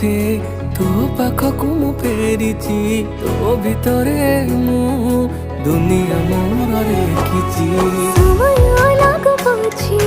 पछे तो पाखकु मु फेरिची तो भितरे मु दुनिया मोर देखिची। समय लाग पछे